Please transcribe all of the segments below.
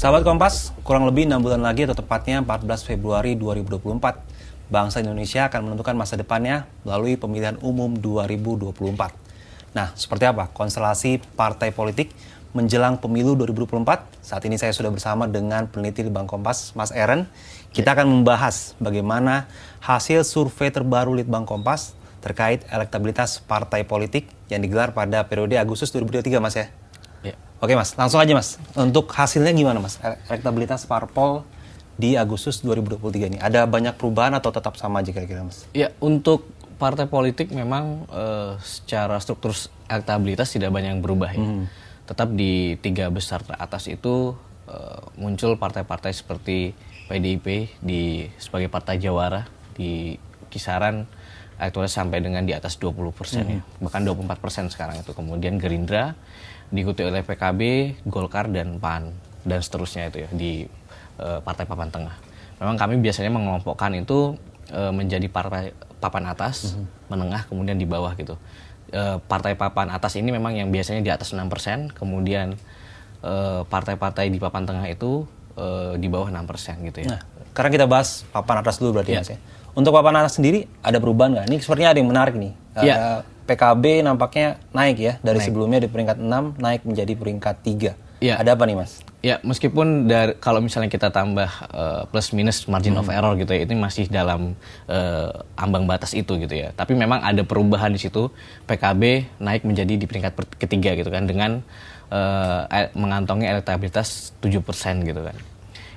Sahabat Kompas, kurang lebih 6 bulan lagi atau tepatnya 14 Februari 2024, bangsa Indonesia akan menentukan masa depannya melalui pemilihan umum 2024. Nah, seperti apa konstelasi partai politik menjelang pemilu 2024? Saat ini saya sudah bersama dengan peneliti di Bank Kompas, Mas Eren. Kita akan membahas bagaimana hasil survei terbaru Litbang Kompas terkait elektabilitas partai politik yang digelar pada periode Agustus 2023, Mas ya. Oke Mas, langsung aja Mas. Untuk hasilnya gimana Mas? Elektabilitas parpol di Agustus 2023 ini. Ada banyak perubahan atau tetap sama aja kira-kira Mas? Ya, untuk partai politik memang secara struktur elektabilitas tidak banyak yang berubah ya. Tetap di 3 besar teratas itu muncul partai-partai seperti PDIP sebagai partai jawara di kisaran elektabilitas sampai dengan di atas 20% ya. Bahkan 24% sekarang itu. Kemudian Gerindra diikuti oleh PKB, Golkar, dan PAN, dan seterusnya itu ya, di partai papan tengah. Memang kami biasanya mengelompokkan itu menjadi partai papan atas, menengah, kemudian di bawah gitu. Partai papan atas ini memang yang biasanya di atas 6%, kemudian partai-partai di papan tengah itu di bawah 6% gitu ya. Nah, sekarang kita bahas papan atas dulu berarti Mas ya. Untuk papan atas sendiri ada perubahan nggak? Ini sepertinya ada yang menarik nih. PKB nampaknya naik ya, dari sebelumnya di peringkat 6 naik menjadi peringkat 3. Ya. Ada apa nih Mas? Ya, meskipun kalau misalnya kita tambah plus minus margin of error gitu ya, ini masih dalam ambang batas itu gitu ya. Tapi memang ada perubahan di situ. PKB naik menjadi di peringkat ketiga gitu kan, dengan mengantongi elektabilitas 7% gitu kan.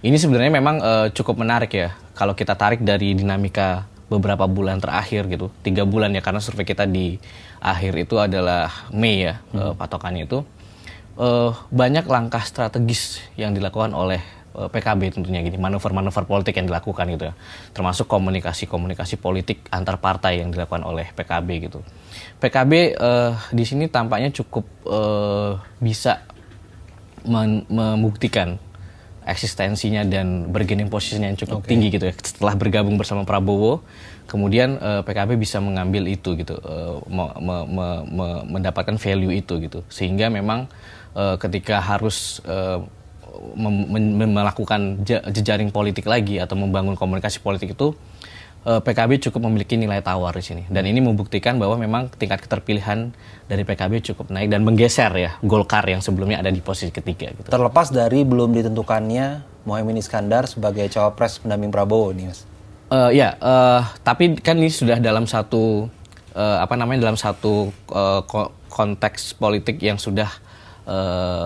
Ini sebenarnya memang cukup menarik ya, kalau kita tarik dari dinamika beberapa bulan terakhir gitu, 3 bulan ya, karena survei kita di akhir itu adalah Mei ya, patokannya itu. Banyak langkah strategis yang dilakukan oleh PKB tentunya gini, manuver-manuver politik yang dilakukan gitu ya, termasuk komunikasi politik antar partai yang dilakukan oleh PKB gitu. PKB di sini tampaknya cukup bisa membuktikan eksistensinya dan bargaining posisinya yang cukup tinggi gitu ya. Setelah bergabung bersama Prabowo, kemudian PKB bisa mengambil itu gitu, mendapatkan value itu gitu. Sehingga memang ketika harus melakukan jejaring politik lagi atau membangun komunikasi politik itu, PKB cukup memiliki nilai tawar di sini. Dan ini membuktikan bahwa memang tingkat keterpilihan dari PKB cukup naik dan menggeser ya Golkar yang sebelumnya ada di posisi ketiga gitu. Terlepas dari belum ditentukannya Mohaimin Iskandar sebagai cawapres pendamping Prabowo nih Mas. Tapi kan ini sudah dalam satu dalam satu konteks politik yang sudah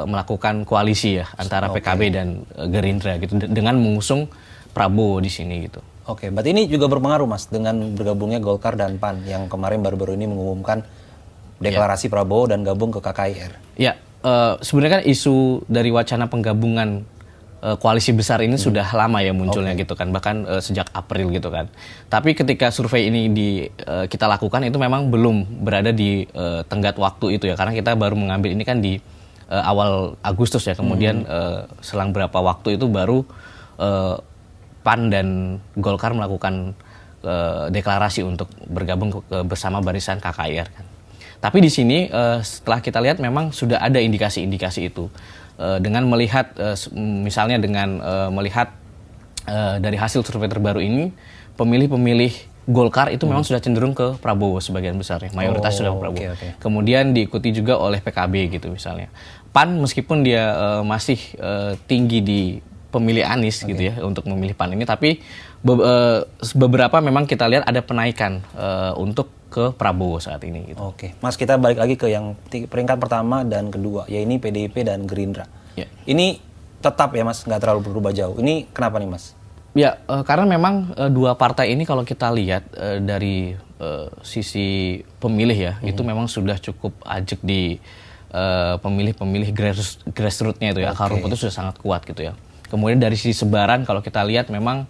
melakukan koalisi ya antara PKB dan Gerindra gitu, dengan mengusung Prabowo di sini gitu. Oke, berarti ini juga berpengaruh Mas dengan bergabungnya Golkar dan PAN yang kemarin baru-baru ini mengumumkan deklarasi Prabowo dan gabung ke KKIR. Ya, sebenarnya kan isu dari wacana penggabungan koalisi besar ini sudah lama ya munculnya gitu kan, bahkan sejak April gitu kan. Tapi ketika survei ini kita lakukan itu memang belum berada di tenggat waktu itu ya, karena kita baru mengambil ini kan di awal Agustus ya, kemudian selang berapa waktu itu baru PAN dan Golkar melakukan deklarasi untuk bergabung bersama barisan KKIR kan. Tapi di sini setelah kita lihat memang sudah ada indikasi-indikasi itu, dengan melihat misalnya dengan melihat dari hasil survei terbaru ini, pemilih-pemilih Golkar itu memang sudah cenderung ke Prabowo sebagian besar ya, mayoritas sudah ke Prabowo. Kemudian diikuti juga oleh PKB gitu misalnya. PAN meskipun dia masih tinggi di pemilih Anies gitu ya untuk memilih PAN ini, tapi beberapa memang kita lihat ada penaikan untuk ke Prabowo saat ini gitu. Oke, Mas, kita balik lagi ke yang peringkat pertama dan kedua, yaitu PDIP dan Gerindra. Ini tetap ya Mas, nggak terlalu berubah jauh. Ini kenapa nih Mas? Ya, karena memang dua partai ini kalau kita lihat dari sisi pemilih ya, itu memang sudah cukup ajak di pemilih-pemilih grassroots-nya itu ya, akar rumput itu sudah sangat kuat gitu ya. Kemudian dari sisi sebaran kalau kita lihat memang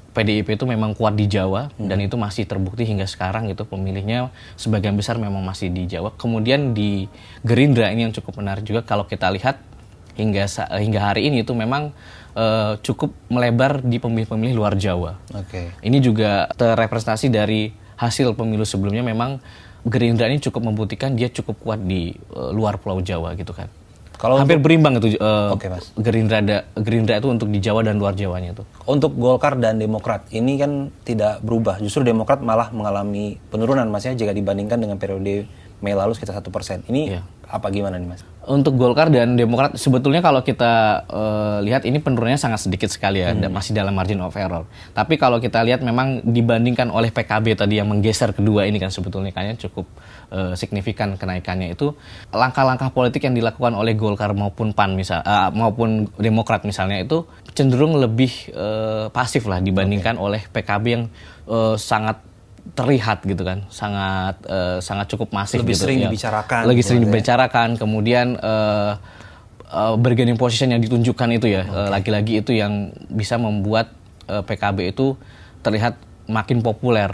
PDIP itu memang kuat di Jawa, dan itu masih terbukti hingga sekarang gitu, pemilihnya sebagian besar memang masih di Jawa. Kemudian di Gerindra ini yang cukup menarik juga kalau kita lihat hingga hari ini itu memang cukup melebar di pemilih-pemilih luar Jawa. Ini juga terrepresentasi dari hasil pemilu sebelumnya, memang Gerindra ini cukup membuktikan dia cukup kuat di luar Pulau Jawa gitu kan. Hampir berimbang itu Oke, Mas. Gerindra itu untuk di Jawa dan luar Jawanya itu. Untuk Golkar dan Demokrat ini kan tidak berubah. Justru Demokrat malah mengalami penurunan Mas ya jika dibandingkan dengan periode Mei lalu sekitar 1%. Ini apa gimana nih Mas? Untuk Golkar dan Demokrat sebetulnya kalau kita lihat ini penurunannya sangat sedikit sekali ya, masih dalam margin of error. Tapi kalau kita lihat memang dibandingkan oleh PKB tadi yang menggeser kedua ini kan sebetulnya kayaknya cukup signifikan kenaikannya itu. Langkah-langkah politik yang dilakukan oleh Golkar maupun PAN maupun Demokrat misalnya itu cenderung lebih pasif lah dibandingkan oleh PKB yang sangat terlihat gitu kan, sangat cukup masif lebih gitu, sering ya. dibicarakan. Lebih sering dibicarakan, kemudian bargaining position yang ditunjukkan itu ya, lagi-lagi itu yang bisa membuat PKB itu terlihat makin populer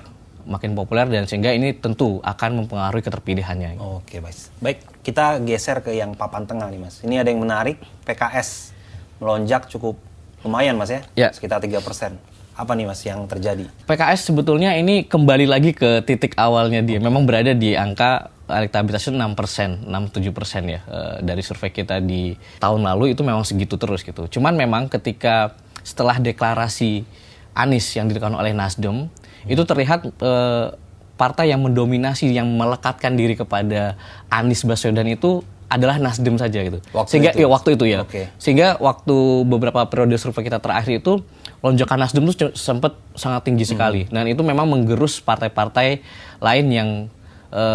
dan sehingga ini tentu akan mempengaruhi keterpilihannya. Oke, baik. Kita geser ke yang papan tengah nih Mas. Ini ada yang menarik, PKS melonjak cukup lumayan Mas ya, sekitar 3%. Apa nih Mas yang terjadi? PKS sebetulnya ini kembali lagi ke titik awalnya dia. Memang berada di angka elektabilitasnya 6%, 6-7% ya. Dari survei kita di tahun lalu itu memang segitu terus gitu. Cuman memang ketika setelah deklarasi Anies yang dilakukan oleh Nasdem, itu terlihat partai yang mendominasi, yang melekatkan diri kepada Anies Baswedan itu adalah Nasdem saja gitu. Waktu itu ya. Okay. Sehingga waktu beberapa periode survei kita terakhir itu lonjakan Nasdem itu sempat sangat tinggi sekali. Dan itu memang menggerus partai-partai lain yang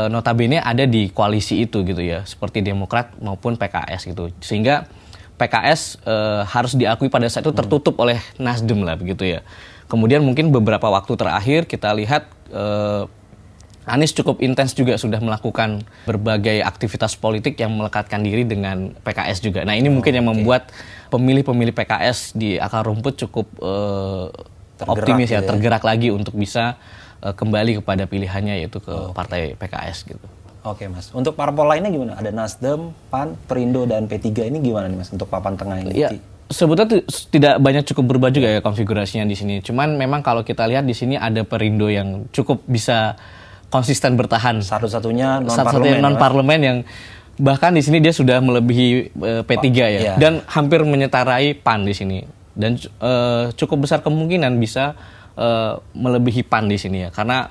notabene ada di koalisi itu gitu ya, seperti Demokrat maupun PKS gitu. Sehingga PKS harus diakui pada saat itu tertutup oleh Nasdem lah begitu ya. Kemudian mungkin beberapa waktu terakhir kita lihat Anies cukup intens juga sudah melakukan berbagai aktivitas politik yang melekatkan diri dengan PKS juga. Nah ini mungkin yang membuat pemilih-pemilih PKS di akar rumput cukup optimis ya, tergerak lagi untuk bisa kembali kepada pilihannya yaitu ke partai PKS gitu. Oke Mas, untuk parpol lainnya gimana? Ada Nasdem, PAN, Perindo, dan P3 ini gimana nih Mas untuk papan tengah ini? Ya, sebetulnya tidak banyak cukup berubah juga ya konfigurasinya di sini. Cuman memang kalau kita lihat di sini ada Perindo yang cukup bisa konsisten bertahan. Satu-satunya non-parlemen yang bahkan di sini dia sudah melebihi P3 ya. Dan hampir menyetarai PAN di sini. Dan cukup besar kemungkinan bisa melebihi PAN di sini ya. Karena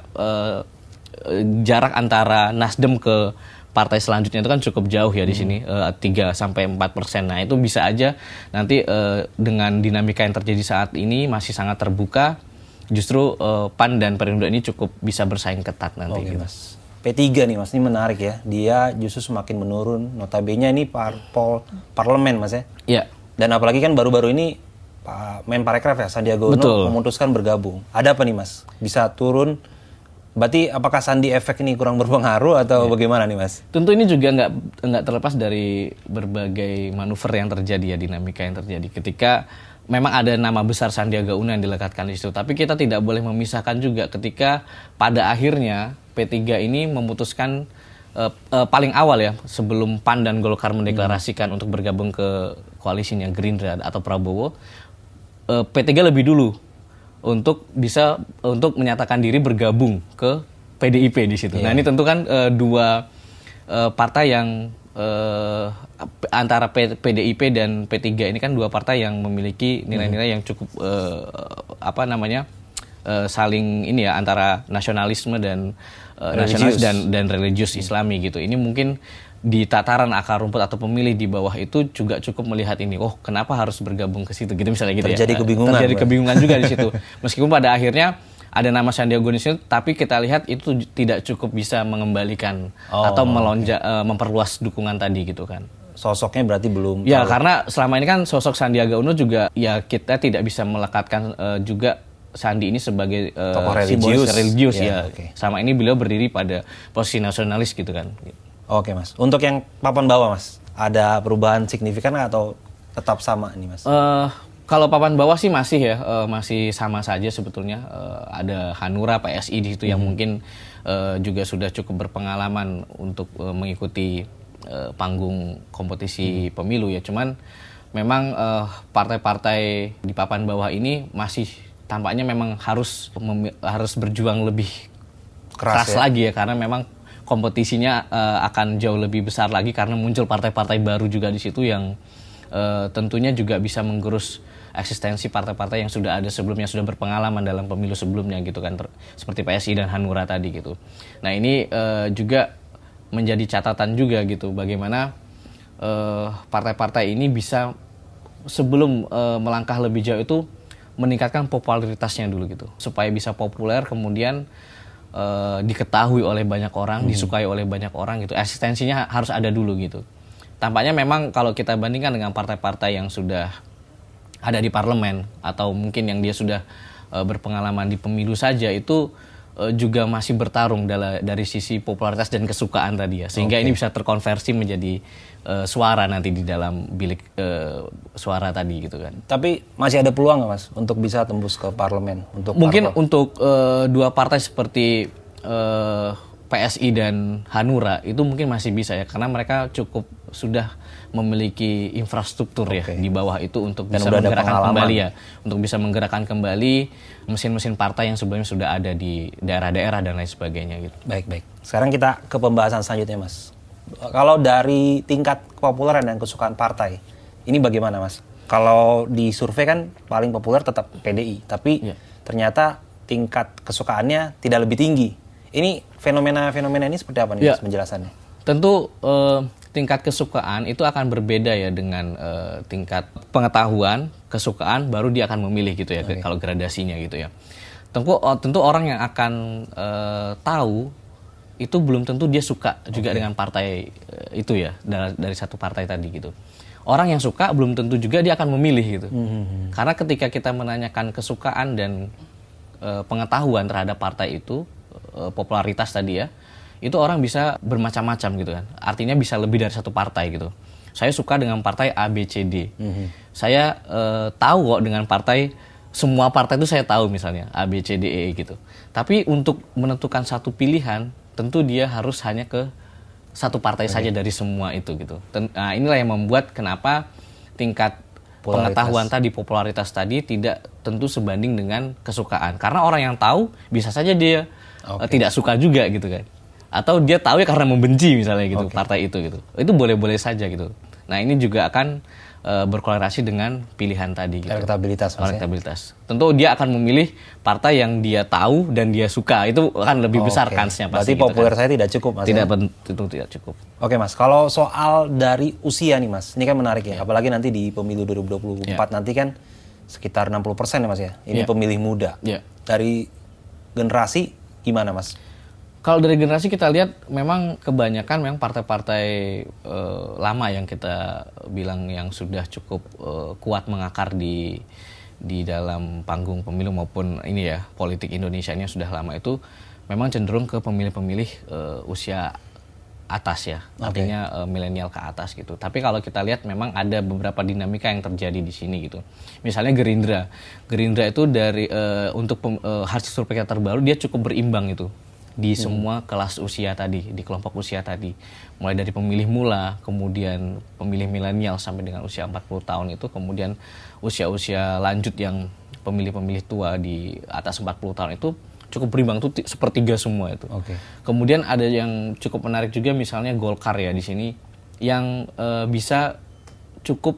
jarak antara Nasdem ke partai selanjutnya itu kan cukup jauh ya di sini, 3-4%. Nah itu bisa aja nanti dengan dinamika yang terjadi saat ini masih sangat terbuka, justru PAN dan Perindo ini cukup bisa bersaing ketat nanti. Oke, Mas. P3 nih Mas, ini menarik ya. Dia justru semakin menurun. Notabene ini parlemen Mas ya. Iya. Dan apalagi kan baru-baru ini Pak Menparekraf ya, Sandiaga Uno memutuskan bergabung. Ada apa nih Mas? Bisa turun? Berarti apakah Sandi efek ini kurang berpengaruh atau bagaimana nih Mas? Tentu ini juga nggak terlepas dari berbagai manuver yang terjadi ya, dinamika yang terjadi. Ketika memang ada nama besar Sandiaga Uno yang dilekatkan di situ, tapi kita tidak boleh memisahkan juga ketika pada akhirnya P3 ini memutuskan paling awal ya, sebelum PAN dan Golkar mendeklarasikan untuk bergabung ke koalisinya Gerindra atau Prabowo, P3 lebih dulu untuk menyatakan diri bergabung ke PDIP di situ. Nah ini tentu kan dua partai yang antara PDIP dan P3 ini kan dua partai yang memiliki nilai-nilai yang cukup saling ini ya, antara nasionalisme dan nasionalis dan religius Islami gitu. Ini mungkin di tataran akar rumput atau pemilih di bawah itu juga cukup melihat ini, oh kenapa harus bergabung ke situ gitu misalnya gitu. Terjadi kebingungan. Terjadi kebingungan juga di situ. Meskipun pada akhirnya ada nama Sandiaga Uno di situ, tapi kita lihat itu tidak cukup bisa mengembalikan atau memperluas dukungan tadi gitu kan. Sosoknya berarti belum. Ya karena selama ini kan sosok Sandiaga Uno juga ya kita tidak bisa melekatkan juga Sandi ini sebagai tokoh religius ya. Sama ini beliau berdiri pada posisi nasionalis gitu kan. Oke Mas, untuk yang papan bawah Mas, ada perubahan signifikan atau tetap sama nih Mas? Kalau papan bawah sih masih ya, masih sama saja sebetulnya. Ada Hanura, PSI di situ yang mungkin juga sudah cukup berpengalaman untuk mengikuti panggung kompetisi pemilu ya. Cuman memang partai-partai di papan bawah ini masih tampaknya memang harus berjuang lebih keras lagi ya, karena memang kompetisinya akan jauh lebih besar lagi karena muncul partai-partai baru juga di situ yang tentunya juga bisa menggerus eksistensi partai-partai yang sudah ada sebelumnya, sudah berpengalaman dalam pemilu sebelumnya gitu kan, seperti PSI dan Hanura tadi gitu. Nah ini juga menjadi catatan juga gitu bagaimana partai-partai ini bisa sebelum melangkah lebih jauh itu meningkatkan popularitasnya dulu gitu supaya bisa populer, kemudian diketahui oleh banyak orang, disukai oleh banyak orang gitu. Eksistensinya harus ada dulu gitu. Tampaknya memang kalau kita bandingkan dengan partai-partai yang sudah ada di parlemen atau mungkin yang dia sudah berpengalaman di pemilu saja, itu juga masih bertarung dari sisi popularitas dan kesukaan tadi ya, sehingga ini bisa terkonversi menjadi suara nanti di dalam bilik suara tadi gitu kan. Tapi masih ada peluang nggak Mas untuk bisa tembus ke parlemen? Mungkin untuk dua partai seperti PSI dan Hanura itu mungkin masih bisa ya, karena mereka cukup sudah memiliki infrastruktur ya di bawah itu untuk bisa menggerakkan kembali ya, untuk bisa menggerakkan kembali mesin-mesin partai yang sebelumnya sudah ada di daerah-daerah dan lain sebagainya gitu. Baik. Sekarang kita ke pembahasan selanjutnya Mas. Kalau dari tingkat kepopuleran dan kesukaan partai, ini bagaimana Mas? Kalau di survei kan paling populer tetap PDI, tapi ternyata tingkat kesukaannya tidak lebih tinggi. Ini fenomena ini seperti apa nih Mas penjelasannya? Tentu tingkat kesukaan itu akan berbeda ya dengan tingkat pengetahuan, kesukaan, baru dia akan memilih gitu ya, kalau gradasinya gitu ya. Tentu orang yang akan tahu itu belum tentu dia suka juga dengan partai itu ya, dari satu partai tadi gitu. Orang yang suka belum tentu juga dia akan memilih gitu. Karena ketika kita menanyakan kesukaan dan pengetahuan terhadap partai itu, popularitas tadi ya, itu orang bisa bermacam-macam gitu kan. Artinya bisa lebih dari satu partai gitu. Saya suka dengan partai A, B, C, D. Saya tahu kok dengan partai, semua partai itu saya tahu misalnya A, B, C, D, E gitu. Tapi untuk menentukan satu pilihan, tentu dia harus hanya ke satu partai saja dari semua itu gitu. Nah inilah yang membuat kenapa tingkat pengetahuan tadi, popularitas tadi tidak tentu sebanding dengan kesukaan. Karena orang yang tahu bisa saja dia tidak suka juga gitu kan. Atau dia tahu ya karena membenci misalnya gitu partai itu gitu. Itu boleh-boleh saja gitu. Nah ini juga akan berkorelasi dengan pilihan tadi gitu. Elektabilitas. Tentu dia akan memilih partai yang dia tahu dan dia suka. Itu akan lebih besar kansnya pasti. Berarti populer saya tidak cukup Mas. Tentu tidak cukup. Oke Mas, kalau soal dari usia nih Mas, ini kan menarik ya. Apalagi nanti di pemilu 2024 nanti kan sekitar 60% ya Mas ya. Ini pemilih muda. Dari generasi gimana Mas? Kalau dari generasi kita lihat memang kebanyakan memang partai-partai lama yang kita bilang yang sudah cukup kuat mengakar di dalam panggung pemilu maupun ini ya politik Indonesia ini sudah lama, itu memang cenderung ke pemilih-pemilih usia atas ya, artinya milenial ke atas gitu. Tapi kalau kita lihat memang ada beberapa dinamika yang terjadi di sini gitu. Misalnya Gerindra itu dari untuk hasil survei terbaru dia cukup berimbang itu di semua kelas usia tadi, di kelompok usia tadi. Mulai dari pemilih mula, kemudian pemilih milenial sampai dengan usia 40 tahun itu, kemudian usia-usia lanjut yang pemilih-pemilih tua di atas 40 tahun itu cukup berimbang, itu sepertiga semua itu. Kemudian ada yang cukup menarik juga misalnya Golkar ya di sini yang bisa cukup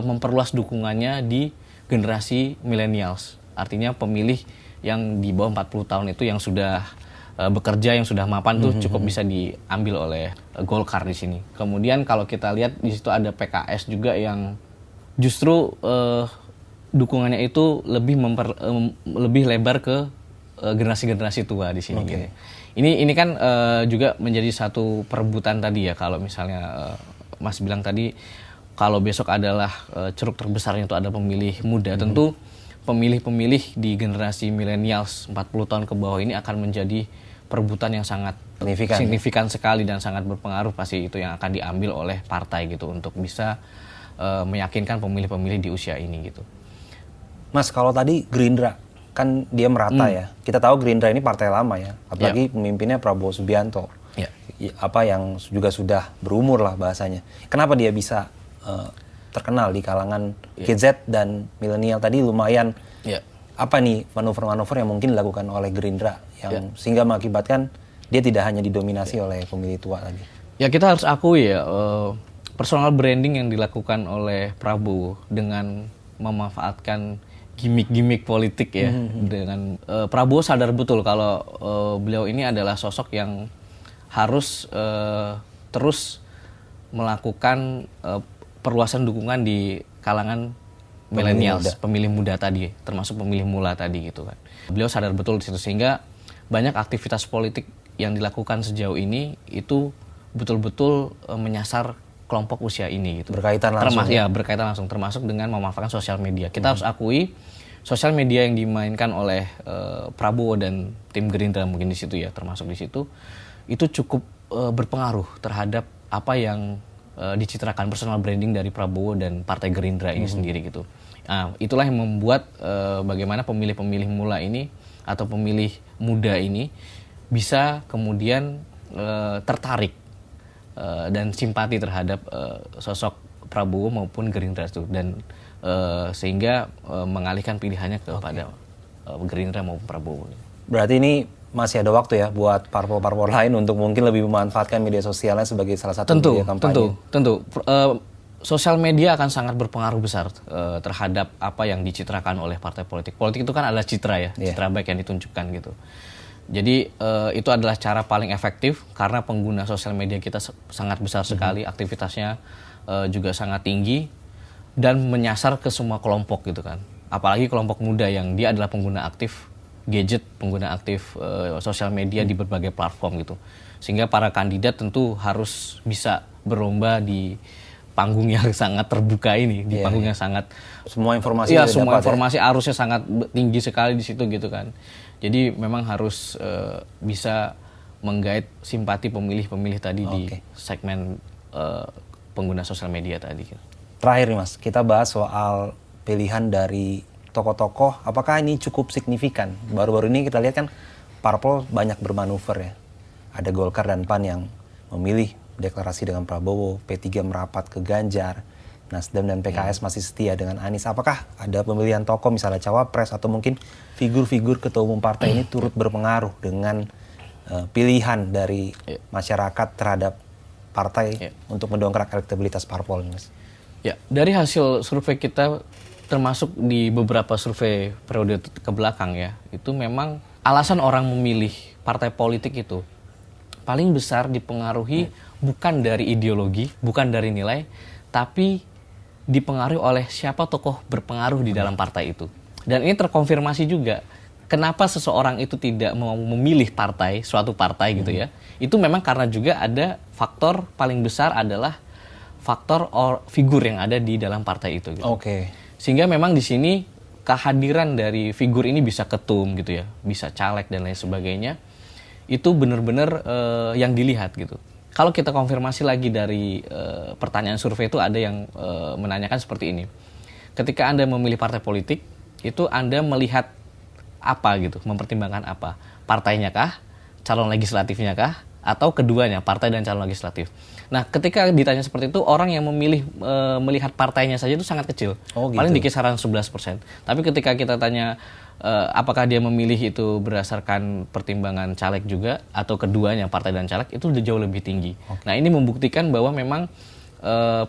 memperluas dukungannya di generasi millennials. Artinya pemilih yang di bawah 40 tahun itu yang sudah bekerja, yang sudah mapan tuh cukup bisa diambil oleh Golkar di sini. Kemudian kalau kita lihat di situ ada PKS juga yang justru dukungannya itu lebih lebar ke generasi-generasi tua di sini. Gitu. Ini kan juga menjadi satu perebutan tadi ya, kalau misalnya Mas bilang tadi kalau besok adalah ceruk terbesarnya itu ada pemilih muda, tentu pemilih-pemilih di generasi millennials 40 tahun ke bawah ini akan menjadi perebutan yang sangat signifikan sekali dan sangat berpengaruh, pasti itu yang akan diambil oleh partai gitu untuk bisa meyakinkan pemilih-pemilih di usia ini gitu. Mas, kalau tadi Gerindra kan dia merata ya. Kita tahu Gerindra ini partai lama ya, apalagi pemimpinnya Prabowo Subianto. Yang juga sudah berumur lah bahasanya. Kenapa dia bisa terkenal di kalangan GZ dan milenial tadi lumayan? Apa nih manuver-manuver yang mungkin dilakukan oleh Gerindra yang sehingga mengakibatkan dia tidak hanya didominasi oleh pemilih tua lagi. Ya kita harus akui ya, personal branding yang dilakukan oleh Prabowo dengan memanfaatkan gimmick-gimmick politik ya, dengan Prabowo sadar betul kalau beliau ini adalah sosok yang harus terus melakukan perluasan dukungan di kalangan millennials, pemilih muda tadi, termasuk pemilih mula tadi gitu kan. Beliau sadar betul di situ, sehingga banyak aktivitas politik yang dilakukan sejauh ini itu betul-betul menyasar kelompok usia ini gitu. Berkaitan langsung. Berkaitan langsung, termasuk dengan memanfaatkan sosial media. Kita harus akui sosial media yang dimainkan oleh Prabowo dan tim Gerindra mungkin di situ ya, termasuk di situ, itu cukup berpengaruh terhadap apa yang dicitrakan personal branding dari Prabowo dan Partai Gerindra ini sendiri gitu. Nah, itulah yang membuat bagaimana pemilih-pemilih mula ini atau pemilih muda ini bisa kemudian tertarik dan simpati terhadap sosok Prabowo maupun Gerindra itu, dan sehingga mengalihkan pilihannya kepada Gerindra maupun Prabowo. Berarti ini masih ada waktu ya buat parpol-parpol lain untuk mungkin lebih memanfaatkan media sosialnya sebagai salah satu media kampanye. Tentu. Sosial media akan sangat berpengaruh besar terhadap apa yang dicitrakan oleh partai politik. Politik itu kan adalah citra ya, citra baik yang ditunjukkan gitu. Jadi itu adalah cara paling efektif karena pengguna sosial media kita sangat besar sekali, aktivitasnya juga sangat tinggi dan menyasar ke semua kelompok gitu kan. Apalagi kelompok muda yang dia adalah pengguna aktif gadget, pengguna aktif sosial media di berbagai platform gitu. Sehingga para kandidat tentu harus bisa berlomba di panggung yang sangat terbuka ini, di panggung yang sangat semua informasi semua informasi arusnya sangat tinggi sekali di situ gitu kan. Jadi memang harus bisa menggait simpati pemilih-pemilih tadi di segmen pengguna sosial media tadi. Terakhir nih Mas, kita bahas soal pilihan dari tokoh-tokoh. Apakah ini cukup signifikan? Baru-baru ini kita lihat kan parpol banyak bermanuver ya. Ada Golkar dan PAN yang memilih deklarasi dengan Prabowo, P3 merapat ke Ganjar, Nasdem dan PKS masih setia dengan Anies. Apakah ada pemilihan tokoh misalnya cawapres atau mungkin figur-figur ketua umum partai ini turut berpengaruh dengan pilihan dari masyarakat terhadap partai untuk mendongkrak elektabilitas parpol ini, Mas? Ya, dari hasil survei kita termasuk di beberapa survei periode ke belakang ya, itu memang alasan orang memilih partai politik itu paling besar dipengaruhi bukan dari ideologi, bukan dari nilai, tapi dipengaruhi oleh siapa tokoh berpengaruh di dalam partai itu. Dan ini terkonfirmasi juga. Kenapa seseorang itu tidak mau memilih partai, suatu partai gitu ya. Itu memang karena juga ada faktor paling besar adalah faktor figur yang ada di dalam partai itu gitu. Sehingga memang di sini kehadiran dari figur ini bisa ketum gitu ya, bisa caleg dan lain sebagainya. Itu benar-benar yang dilihat gitu. Kalau kita konfirmasi lagi dari pertanyaan survei itu ada yang menanyakan seperti ini. Ketika Anda memilih partai politik, itu Anda melihat apa gitu, mempertimbangkan apa? Partainya kah? Calon legislatifnya kah? Atau keduanya, partai dan calon legislatif. Nah, ketika ditanya seperti itu, orang yang memilih melihat partainya saja itu sangat kecil. Paling di kisaran 11%. Tapi ketika kita tanya apakah dia memilih itu berdasarkan pertimbangan caleg juga atau keduanya partai dan caleg, itu udah jauh lebih tinggi. Nah, ini membuktikan bahwa memang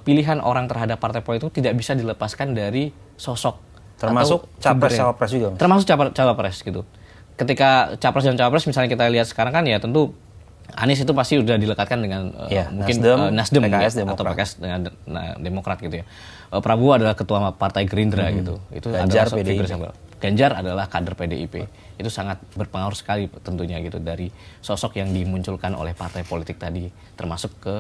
pilihan orang terhadap partai politik itu tidak bisa dilepaskan dari sosok, termasuk capres-cawapres juga, Mas? Termasuk cawapres gitu. Ketika capres dan cawapres misalnya kita lihat sekarang kan ya tentu Anies itu pasti sudah dilekatkan dengan mungkin Nasdem PKS, atau PKS dengan Demokrat gitu ya. Prabowo adalah ketua partai Gerindra gitu. Itu Ganjar adalah PDIP. Ganjar adalah kader PDIP. Itu sangat berpengaruh sekali tentunya gitu dari sosok yang dimunculkan oleh partai politik tadi, termasuk ke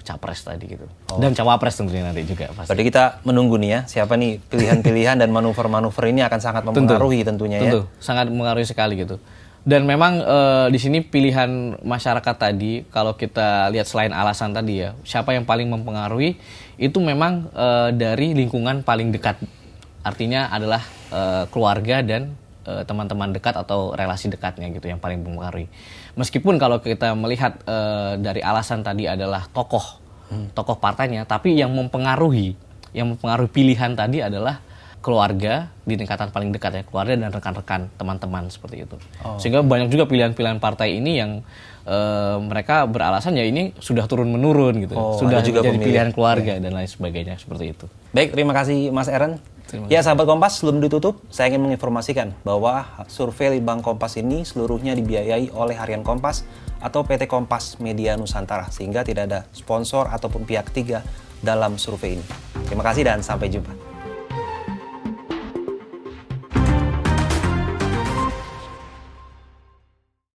capres tadi gitu. Dan cawapres tentunya nanti juga pasti. Berarti kita menunggu nih ya, siapa nih pilihan-pilihan dan manuver-manuver ini akan sangat mempengaruhi tentunya ya. Tentu, sangat mempengaruhi sekali gitu. Dan memang di sini pilihan masyarakat tadi, kalau kita lihat selain alasan tadi ya, siapa yang paling mempengaruhi, itu memang dari lingkungan paling dekat. Artinya adalah keluarga dan teman-teman dekat atau relasi dekatnya gitu yang paling mempengaruhi. Meskipun kalau kita melihat dari alasan tadi adalah tokoh partainya, tapi yang mempengaruhi pilihan tadi adalah keluarga di tingkatan paling dekat ya, keluarga dan rekan-rekan teman-teman seperti itu. Sehingga banyak juga pilihan-pilihan partai ini yang mereka beralasan ya ini sudah turun-menurun gitu. Sudah juga jadi pemilih. pilihan keluarga dan lain sebagainya seperti itu. Baik, terima kasih Mas Eren. Ya sahabat Kompas, sebelum ditutup, saya ingin menginformasikan bahwa survei Litbang Kompas ini seluruhnya dibiayai oleh Harian Kompas atau PT Kompas Media Nusantara, sehingga tidak ada sponsor ataupun pihak ketiga dalam survei ini. Terima kasih dan sampai jumpa.